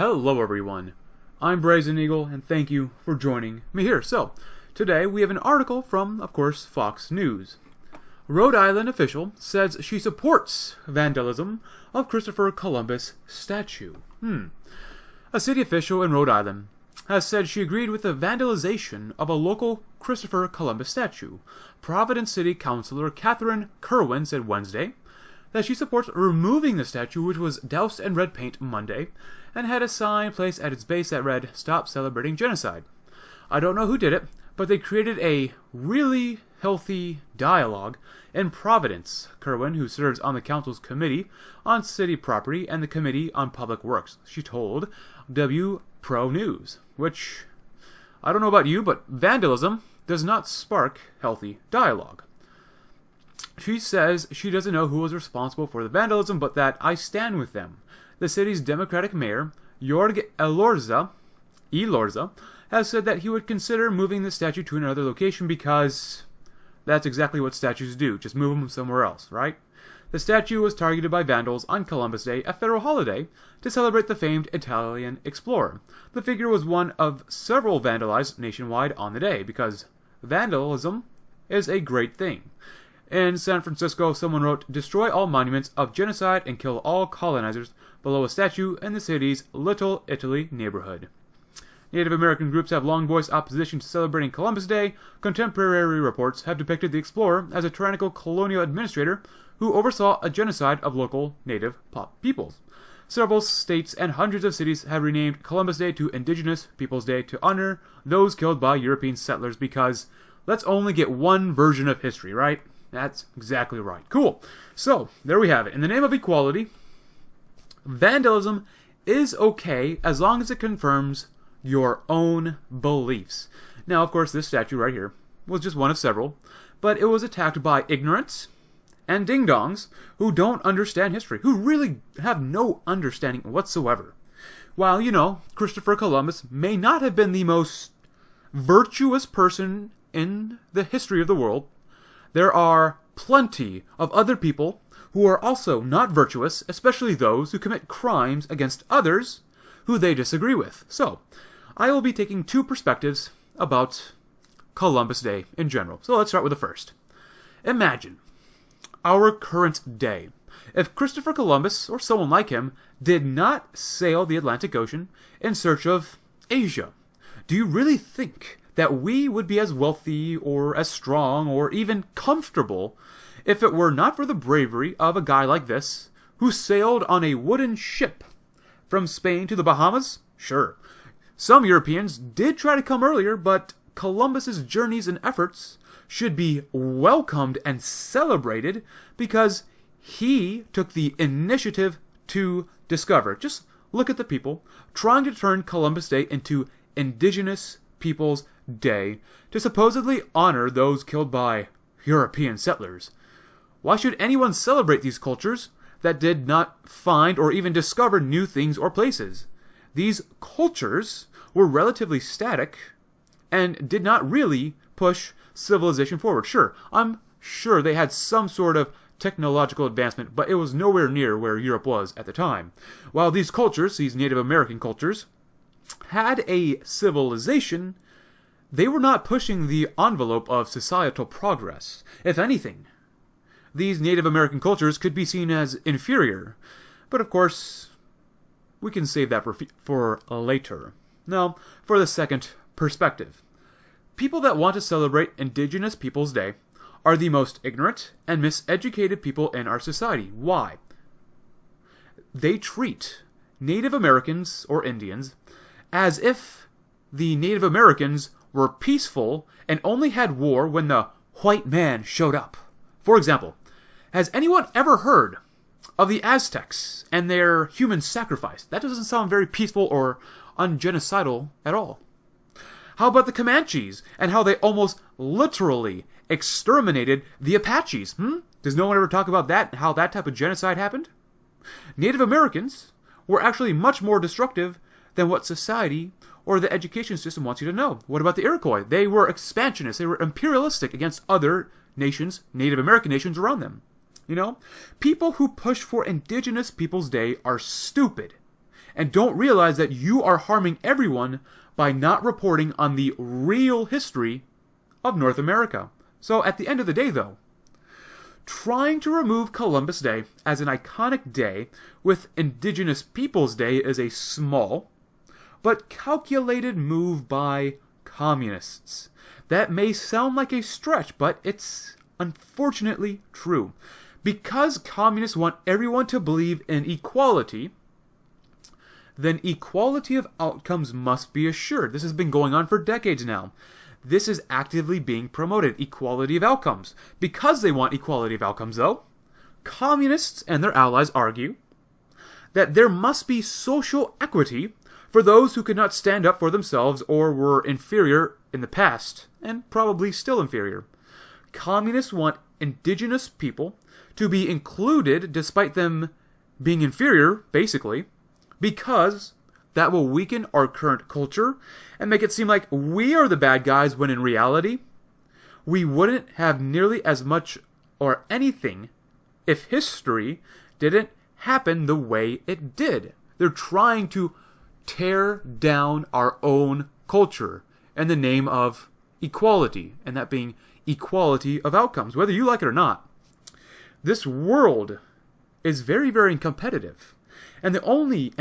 Hello everyone, I'm Brazen Eagle and thank you for joining me here. So, today we have an article from, of course, Fox News. Rhode Island official says she supports vandalism of Christopher Columbus statue. A city official in Rhode Island has said she agreed with the vandalization of a local Christopher Columbus statue. Providence City Councilor Catherine Kerwin said Wednesday that she supports removing the statue, which was doused in red paint Monday, and had a sign placed at its base that read, "Stop Celebrating Genocide." I don't know who did it, but they created a really healthy dialogue in Providence. Kerwin, who serves on the council's committee on city property and the committee on public works, she told W Pro News, which, I don't know about you, but vandalism does not spark healthy dialogue. She says she doesn't know who was responsible for the vandalism, but that I stand with them. The city's Democratic mayor, Jorg Elorza, has said that he would consider moving the statue to another location because that's exactly what statues do, just move them somewhere else, right? The statue was targeted by vandals on Columbus Day, a federal holiday, to celebrate the famed Italian explorer. The figure was one of several vandalized nationwide on the day, because vandalism is a great thing. In San Francisco, someone wrote, "Destroy all monuments of genocide and kill all colonizers," below a statue in the city's Little Italy neighborhood. Native American groups have long voiced opposition to celebrating Columbus Day. Contemporary reports have depicted the explorer as a tyrannical colonial administrator who oversaw a genocide of local native peoples. Several states and hundreds of cities have renamed Columbus Day to Indigenous Peoples Day to honor those killed by European settlers because let's only get one version of history, right? That's exactly right. Cool. So, there we have it. In the name of equality, vandalism is okay as long as it confirms your own beliefs. Now, of course, this statue right here was just one of several, but it was attacked by ignorance and ding-dongs who don't understand history, who really have no understanding whatsoever. While, Christopher Columbus may not have been the most virtuous person in the history of the world, there are plenty of other people who are also not virtuous, especially those who commit crimes against others who they disagree with. So, I will be taking two perspectives about Columbus Day in general. So let's start with the first. Imagine our current day. If Christopher Columbus, or someone like him, did not sail the Atlantic Ocean in search of Asia, do you really think that we would be as wealthy or as strong or even comfortable if it were not for the bravery of a guy like this who sailed on a wooden ship from Spain to the Bahamas? Sure. Some Europeans did try to come earlier, but Columbus's journeys and efforts should be welcomed and celebrated because he took the initiative to discover. Just look at the people trying to turn Columbus Day into Indigenous Peoples Day to supposedly honor those killed by European settlers. Why should anyone celebrate these cultures that did not find or even discover new things or places? These cultures were relatively static and did not really push civilization forward. Sure, I'm sure they had some sort of technological advancement, but it was nowhere near where Europe was at the time. While these cultures, these Native American cultures, had a civilization, they were not pushing the envelope of societal progress. If anything, these Native American cultures could be seen as inferior. But of course, we can save that for later. Now, for the second perspective. People that want to celebrate Indigenous Peoples Day are the most ignorant and miseducated people in our society. Why? They treat Native Americans or Indians as if the Native Americans were peaceful and only had war when the white man showed up. For example, has anyone ever heard of the Aztecs and their human sacrifice? That doesn't sound very peaceful or ungenocidal at all. How about the Comanches and how they almost literally exterminated the Apaches? Does no one ever talk about that and how that type of genocide happened? Native Americans were actually much more destructive than what society or the education system wants you to know. What about the Iroquois? They were expansionists. They were imperialistic against other nations, Native American nations around them. People who push for Indigenous Peoples Day are stupid. and don't realize that you are harming everyone by not reporting on the real history of North America. So at the end of the day, though, trying to remove Columbus Day as an iconic day with Indigenous Peoples Day is a small but calculated move by communists. That may sound like a stretch, but it's unfortunately true. Because communists want everyone to believe in equality, then equality of outcomes must be assured. This has been going on for decades now. This is actively being promoted, equality of outcomes. Because they want equality of outcomes, though, communists and their allies argue that there must be social equity for those who could not stand up for themselves or were inferior in the past, and probably still inferior. Communists want indigenous people to be included despite them being inferior, basically, because that will weaken our current culture and make it seem like we are the bad guys when in reality, we wouldn't have nearly as much or anything if history didn't happen the way it did. They're trying to tear down our own culture in the name of equality, and that being equality of outcomes, whether you like it or not. This world is very, very competitive, and only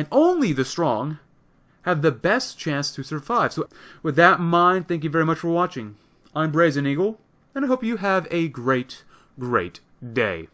the strong have the best chance to survive. So with that in mind, thank you very much for watching. I'm Brazen Eagle, and I hope you have a great, great day.